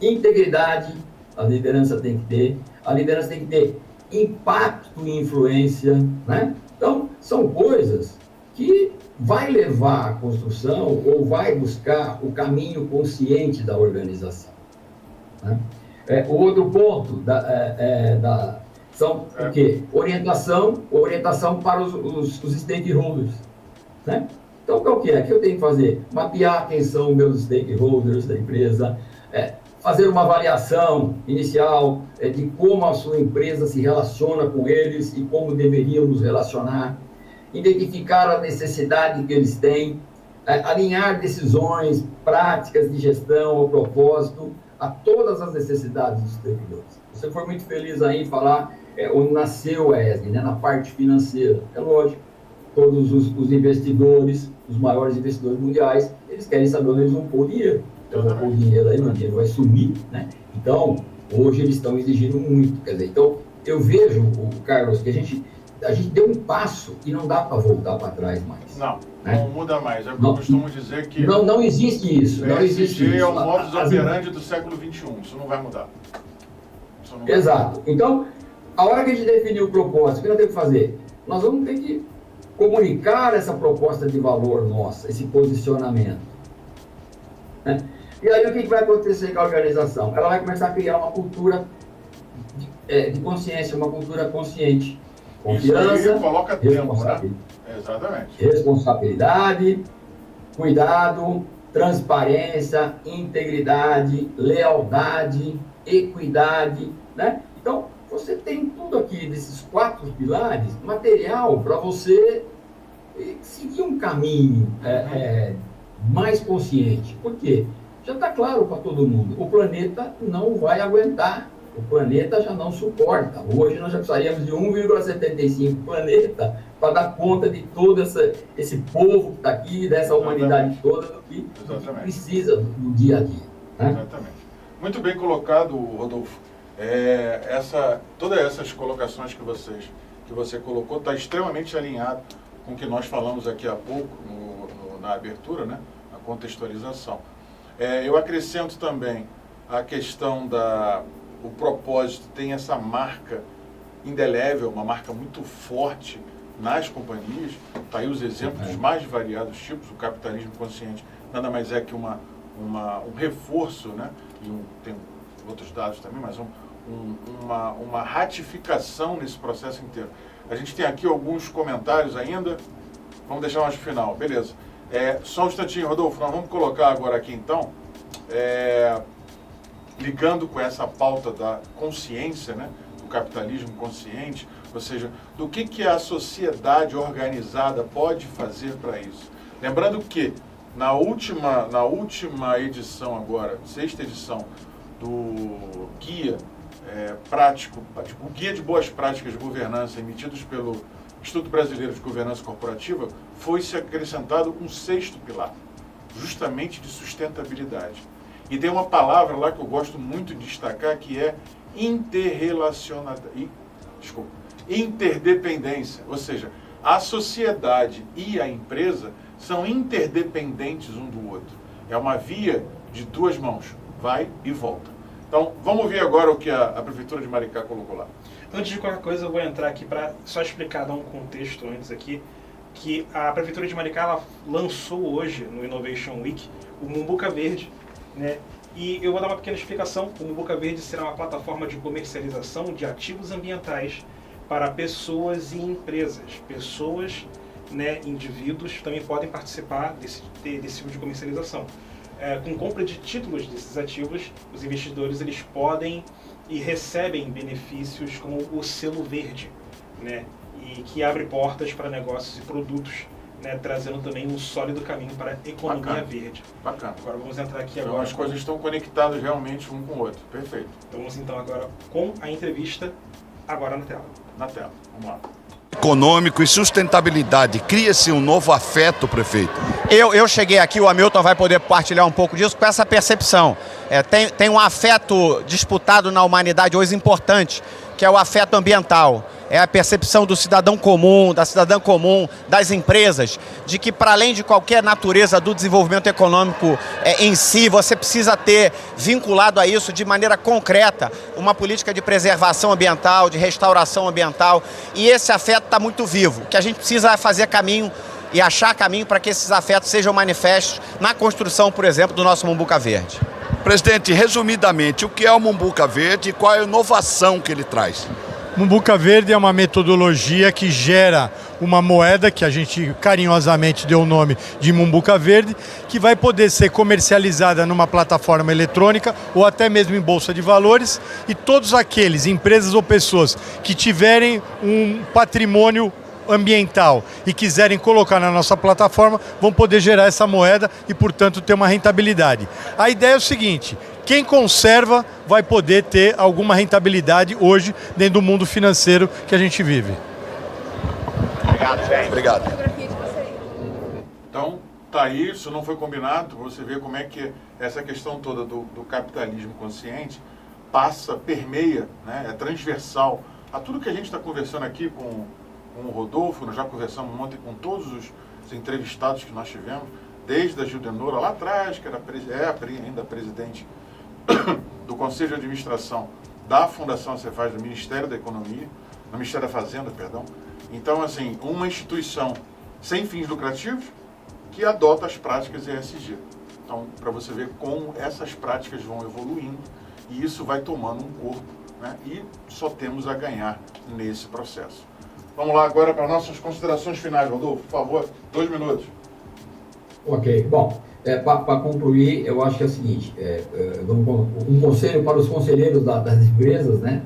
Integridade, a liderança tem que ter. A liderança tem que ter impacto e influência. Né? Então, são coisas que vai levar à construção ou vai buscar o caminho consciente da organização. Né? O outro ponto são o quê? Orientação para os stakeholders. Né? Então, qual que é? O que eu tenho que fazer? Mapear quem são meus stakeholders da empresa, fazer uma avaliação inicial de como a sua empresa se relaciona com eles e como deveríamos relacionar, identificar a necessidade que eles têm, alinhar decisões, práticas de gestão ao propósito, a todas as necessidades dos servidores. Você foi muito feliz aí em falar onde nasceu a ESG, né, na parte financeira. É lógico, todos os investidores, os maiores investidores mundiais, eles querem saber onde eles vão pôr o dinheiro. Então, vão pôr o dinheiro aí, o dinheiro vai sumir, né? Então, hoje eles estão exigindo muito. Quer dizer, então, eu vejo, Carlos, que a gente deu um passo e não dá para voltar para trás mais. Não, né? Não muda mais. É o que eu costumo dizer que... Não existe isso. Não existe isso. É o modus operandi do século XXI. Isso não vai mudar. Exato. Então, a hora que a gente definir o propósito, o que nós temos que fazer? Nós vamos ter que comunicar essa proposta de valor nossa, esse posicionamento. Né? E aí, o que vai acontecer com a organização? Ela vai começar a criar uma cultura de consciência, uma cultura consciente. Confiança, isso aí coloca tempo, né? Exatamente. Responsabilidade, cuidado, transparência, integridade, lealdade, equidade, né? Então, você tem tudo aqui desses 4 pilares, material para você seguir um caminho mais consciente. Por quê? Já está claro para todo mundo, o planeta não vai aguentar. O planeta já não suporta. Hoje nós já precisaríamos de 1,75 planeta para dar conta de todo esse povo que está aqui, dessa humanidade toda, do que precisa no dia a dia. Né? Exatamente. Muito bem colocado, Rodolfo. Todas essas colocações que você colocou está extremamente alinhado com o que nós falamos aqui há pouco, na abertura, né? A contextualização. Eu acrescento também a questão o propósito tem essa marca indelével, uma marca muito forte nas companhias. Está aí os exemplos dos mais variados tipos. O capitalismo consciente nada mais é que um reforço, né? E tem outros dados também, mas uma ratificação nesse processo inteiro. A gente tem aqui alguns comentários ainda. Vamos deixar mais para o final, beleza. Só um instantinho, Rodolfo, nós vamos colocar agora aqui então ligando com essa pauta da consciência, né, do capitalismo consciente, ou seja, do que a sociedade organizada pode fazer para isso. Lembrando que na última edição agora, 6ª edição do Guia Prático, o Guia de Boas Práticas de Governança emitidos pelo Instituto Brasileiro de Governança Corporativa, foi-se acrescentado um 6º pilar, justamente de sustentabilidade. E tem uma palavra lá que eu gosto muito de destacar, que é interdependência, ou seja, a sociedade e a empresa são interdependentes um do outro. É uma via de duas mãos, vai e volta. Então, vamos ver agora o que a Prefeitura de Maricá colocou lá. Antes de qualquer coisa, eu vou entrar aqui para só explicar, dar um contexto antes aqui, que a Prefeitura de Maricá ela lançou hoje, no Innovation Week, o Mumbuca Verde, né? E eu vou dar uma pequena explicação. O Mumbuca Verde será uma plataforma de comercialização de ativos ambientais para pessoas e empresas. Pessoas, né, indivíduos também podem participar desse tipo de comercialização. Com compra de títulos desses ativos, os investidores eles podem e recebem benefícios como o selo verde, né, e que abre portas para negócios e produtos, né, trazendo também um sólido caminho para a economia verde. Bacana. Agora vamos entrar aqui Então agora. as coisas estão conectadas realmente um com o outro. Perfeito. Vamos então agora com a entrevista, agora na tela. Na tela. Vamos lá. Econômico e sustentabilidade. Cria-se um novo afeto, prefeito. Eu cheguei aqui, o Hamilton vai poder partilhar um pouco disso, com essa percepção. Tem um afeto disputado na humanidade hoje importante, que é o afeto ambiental. É a percepção do cidadão comum, da cidadã comum, das empresas, de que para além de qualquer natureza do desenvolvimento econômico em si, você precisa ter vinculado a isso de maneira concreta uma política de preservação ambiental, de restauração ambiental, e esse afeto está muito vivo. O que a gente precisa é fazer caminho e achar caminho para que esses afetos sejam manifestos na construção, por exemplo, do nosso Mumbuca Verde. Presidente, resumidamente, o que é o Mumbuca Verde e qual é a inovação que ele traz? Mumbuca Verde é uma metodologia que gera uma moeda que a gente carinhosamente deu o nome de Mumbuca Verde, que vai poder ser comercializada numa plataforma eletrônica ou até mesmo em bolsa de valores, e todos aqueles, empresas ou pessoas que tiverem um patrimônio ambiental e quiserem colocar na nossa plataforma, vão poder gerar essa moeda e, portanto, ter uma rentabilidade. A ideia é o seguinte: quem conserva vai poder ter alguma rentabilidade hoje dentro do mundo financeiro que a gente vive. Obrigado, gente. Obrigado. Então, tá aí, isso não foi combinado, você vê como é que essa questão toda do capitalismo consciente permeia, né, é transversal a tudo que a gente está conversando aqui com o Rodolfo. Nós já conversamos ontem com todos os entrevistados que nós tivemos, desde a Gildenora lá atrás, que era ainda presidente do Conselho de Administração da Fundação Cefaz, do Ministério da Economia, do Ministério da Fazenda, perdão. Então, assim, uma instituição sem fins lucrativos que adota as práticas ESG. Então, para você ver como essas práticas vão evoluindo e isso vai tomando um corpo, né? E só temos a ganhar nesse processo. Vamos lá agora para nossas considerações finais, Rodolfo, por favor, 2 minutos. Ok, bom, para concluir, eu acho que é o seguinte, um conselho para os conselheiros das empresas, né,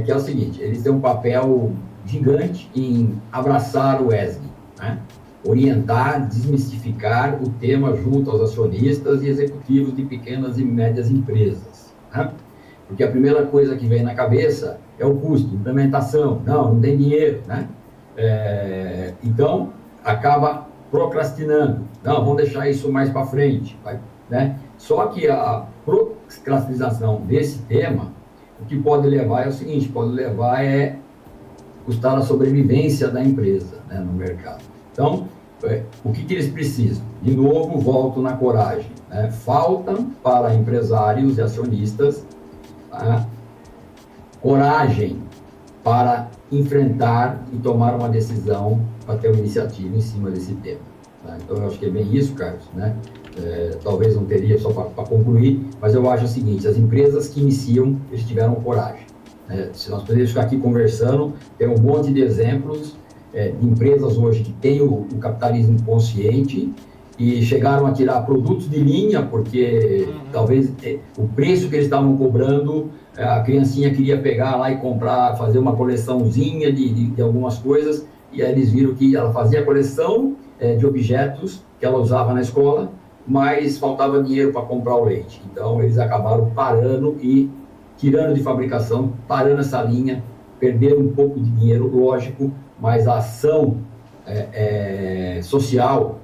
que é o seguinte: eles têm um papel gigante em abraçar o ESG, né, orientar, desmistificar o tema junto aos acionistas e executivos de pequenas e médias empresas, né? Porque a primeira coisa que vem na cabeça é o custo, implementação, não tem dinheiro, né? Então, acaba procrastinando, vamos deixar isso mais para frente, né? Só que a procrastinação desse tema, o que pode levar é o seguinte: pode levar custar a sobrevivência da empresa, né, no mercado. Então, o que eles precisam? De novo, volto na coragem, né? Faltam para empresários e acionistas a coragem para enfrentar e tomar uma decisão, para ter uma iniciativa em cima desse tema, tá? Então, eu acho que é bem isso, Carlos, né? Talvez não teria, só para concluir, mas eu acho o seguinte: as empresas que iniciam, eles tiveram coragem. Se nós pudermos ficar aqui conversando, tem um monte de exemplos de empresas hoje que têm o capitalismo consciente e chegaram a tirar produtos de linha, porque talvez o preço que eles estavam cobrando, a criancinha queria pegar lá e comprar, fazer uma coleçãozinha de algumas coisas, e aí eles viram que ela fazia coleção de objetos que ela usava na escola, mas faltava dinheiro para comprar o leite. Então eles acabaram parando e tirando de fabricação, parando essa linha, perderam um pouco de dinheiro, lógico, mas a ação social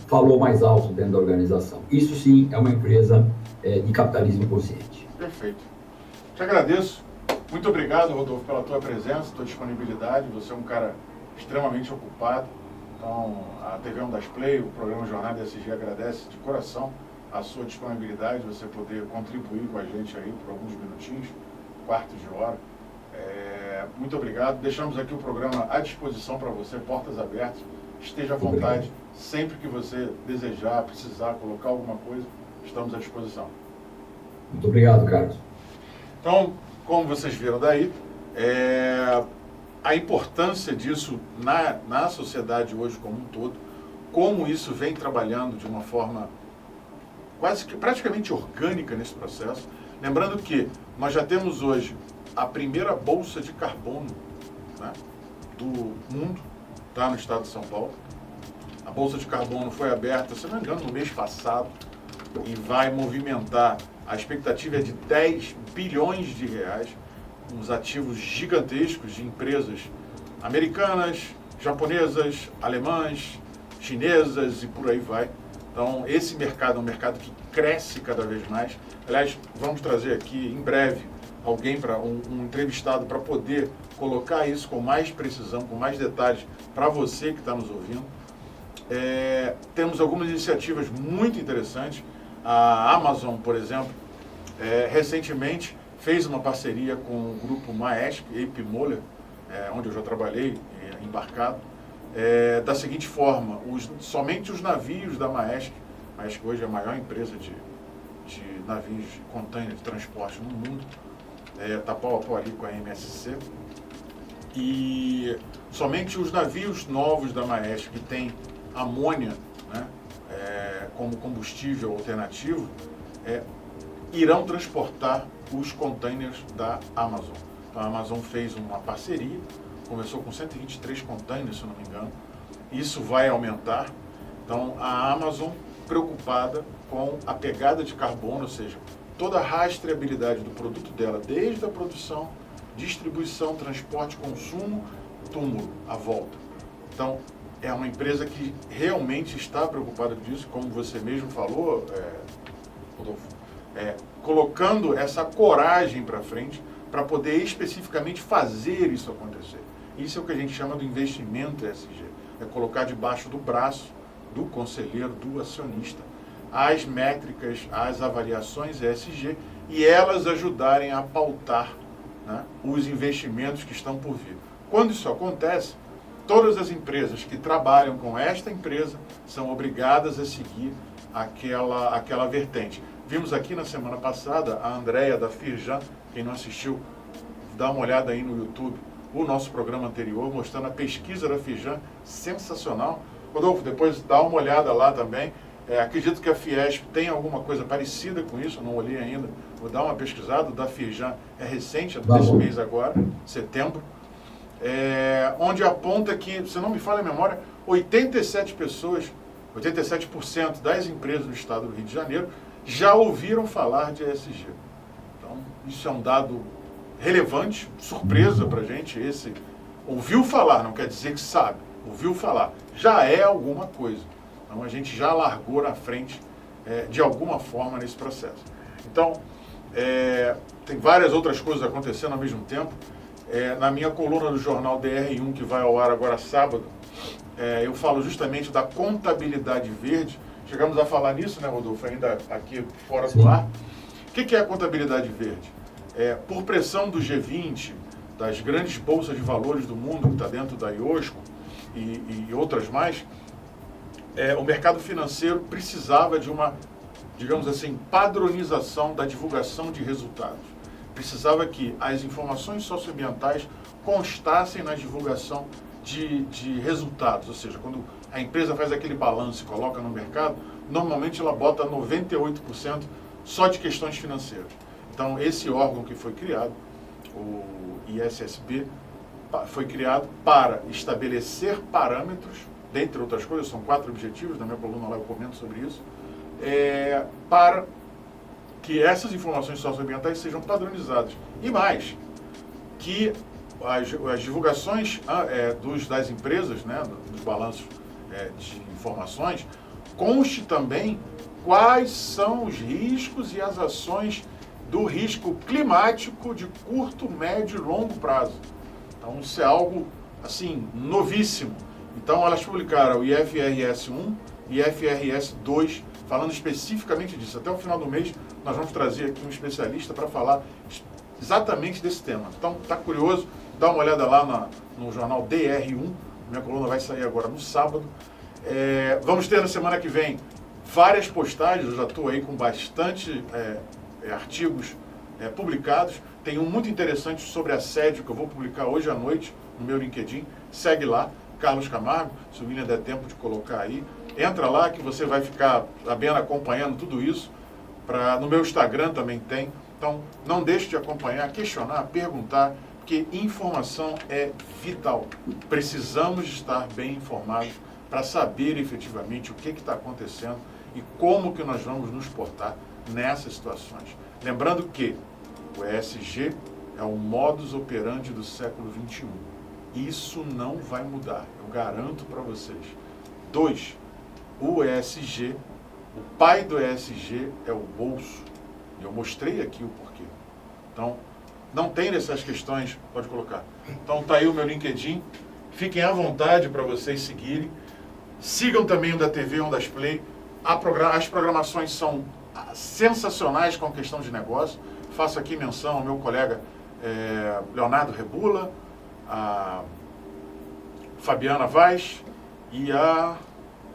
falou mais alto dentro da organização. Isso sim é uma empresa de capitalismo consciente. Perfeito. Te agradeço. Muito obrigado, Rodolfo, pela tua presença, tua disponibilidade. Você é um cara extremamente ocupado. Então, a TV Ondas Play, o programa Jornada ESG agradece de coração a sua disponibilidade, você poder contribuir com a gente aí por alguns minutinhos, quartos de hora. Muito obrigado. Deixamos aqui o programa à disposição para você, portas abertas. Esteja à vontade, sempre que você desejar, precisar, colocar alguma coisa, estamos à disposição. Muito obrigado, Carlos. Então, como vocês viram daí, a importância disso na sociedade hoje como um todo, como isso vem trabalhando de uma forma praticamente orgânica nesse processo. Lembrando que nós já temos hoje a primeira bolsa de carbono, né, do mundo, está no estado de São Paulo. A bolsa de carbono foi aberta, se não me engano, no mês passado e vai movimentar, a expectativa é de 10 bilhões de reais, uns ativos gigantescos de empresas americanas, japonesas, alemãs, chinesas e por aí vai. Então, esse mercado é um mercado que cresce cada vez mais. Aliás, vamos trazer aqui em breve alguém, um entrevistado, para poder colocar isso com mais precisão, com mais detalhes para você que está nos ouvindo. Temos algumas iniciativas muito interessantes. A Amazon, por exemplo, recentemente fez uma parceria com o grupo Maersk, A.P. Moller, onde eu já trabalhei, embarcado, da seguinte forma: somente os navios da Maersk hoje é a maior empresa de navios de container de transporte no mundo, está pau a pau ali com a MSC, e somente os navios novos da Maersk que tem amônia, né, como combustível alternativo, irão transportar os containers da Amazon. Então, a Amazon fez uma parceria, começou com 123 containers, se eu não me engano. Isso vai aumentar. Então, a Amazon preocupada com a pegada de carbono, ou seja, toda a rastreabilidade do produto dela, desde a produção, distribuição, transporte, consumo, túmulo, a volta. Então, é uma empresa que realmente está preocupada com isso, como você mesmo falou, Rodolfo, colocando essa coragem para frente para poder especificamente fazer isso acontecer. Isso é o que a gente chama do investimento ESG, é colocar debaixo do braço do conselheiro, do acionista, as métricas, as avaliações ESG e elas ajudarem a pautar, né, os investimentos que estão por vir. Quando isso acontece, todas as empresas que trabalham com esta empresa são obrigadas a seguir aquela vertente. Vimos aqui na semana passada a Andréia da Firjan, quem não assistiu, dá uma olhada aí no YouTube, o nosso programa anterior, mostrando a pesquisa da Firjan, sensacional. Rodolfo, depois dá uma olhada lá também. Acredito que a Fiesp tem alguma coisa parecida com isso, não olhei ainda, vou dar uma pesquisada. Da Firjan é recente, desse mês agora, setembro, onde aponta que, se não me falha a memória, 87% das empresas do estado do Rio de Janeiro já ouviram falar de ESG. Então, isso é um dado relevante, surpresa para a gente. Ouviu falar, não quer dizer que sabe, ouviu falar, já é alguma coisa. Então, a gente já largou na frente de alguma forma nesse processo. Então, tem várias outras coisas acontecendo ao mesmo tempo. Na minha coluna do jornal DR1, que vai ao ar agora sábado, eu falo justamente da contabilidade verde. Chegamos a falar nisso, né, Rodolfo, ainda aqui fora do ar. O que é a contabilidade verde? Por pressão do G20, das grandes bolsas de valores do mundo, que está dentro da IOSCO e outras mais, o mercado financeiro precisava de uma, digamos assim, padronização da divulgação de resultados. Precisava que as informações socioambientais constassem na divulgação de resultados, ou seja, quando a empresa faz aquele balanço e coloca no mercado, normalmente ela bota 98% só de questões financeiras. Então, esse órgão que foi criado, o ISSB, foi criado para estabelecer parâmetros, dentre outras coisas, são 4 objetivos, na minha coluna lá eu comento sobre isso, para que essas informações socioambientais sejam padronizadas. E mais, que as divulgações das empresas, né, dos balanços de informações, conste também quais são os riscos e as ações do risco climático de curto, médio e longo prazo. Então, isso é algo, assim, novíssimo. Então, elas publicaram o IFRS 1 e IFRS 2, falando especificamente disso. Até o final do mês, nós vamos trazer aqui um especialista para falar exatamente desse tema. Então, está curioso? Dá uma olhada lá no jornal DR1. Minha coluna vai sair agora no sábado. Vamos ter na semana que vem várias postagens. Eu já estou aí com bastante artigos publicados. Tem um muito interessante sobre assédio que eu vou publicar hoje à noite no meu LinkedIn. Segue lá, Carlos Camargo, se o William der tempo de colocar aí. Entra lá que você vai ficar sabendo, acompanhando tudo isso. No meu Instagram também tem. Então, não deixe de acompanhar, questionar, perguntar, porque informação é vital. Precisamos estar bem informados para saber efetivamente o que está acontecendo e como que nós vamos nos portar nessas situações. Lembrando que o ESG é o modus operandi do século XXI. Isso não vai mudar, eu garanto para vocês. 2, o ESG, o pai do ESG é o bolso. Eu mostrei aqui o porquê. Então, não tem dessas questões, pode colocar. Então, tá aí o meu LinkedIn. Fiquem à vontade para vocês seguirem. Sigam também o da TV Ondas Play. As programações são sensacionais com a questão de negócio. Faço aqui menção ao meu colega Leonardo Rebula, a Fabiana Vaz e a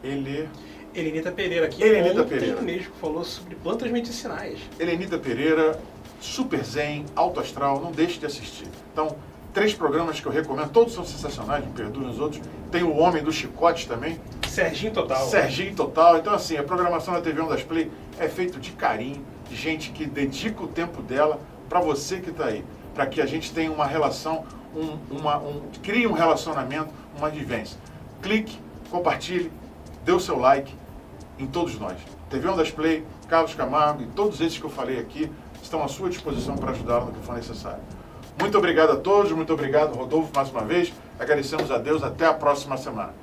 Helenita Pereira, que ontem mesmo falou sobre plantas medicinais. Helenita Pereira, super zen, alto astral, não deixe de assistir. Então, 3 programas que eu recomendo, todos são sensacionais, me perdoem os outros. Tem o Homem do Chicote também. Serginho Total. Serginho Total. Então, assim, a programação da TV Ondas Play é feita de carinho, de gente que dedica o tempo dela para você que está aí. Para que a gente tenha uma relação, crie um relacionamento, uma vivência. Clique, compartilhe, dê o seu like em todos nós. TV Ondas Play, Carlos Camargo e todos esses que eu falei aqui estão à sua disposição para ajudá-lo no que for necessário. Muito obrigado a todos, muito obrigado, Rodolfo, mais uma vez. Agradecemos a Deus, até a próxima semana.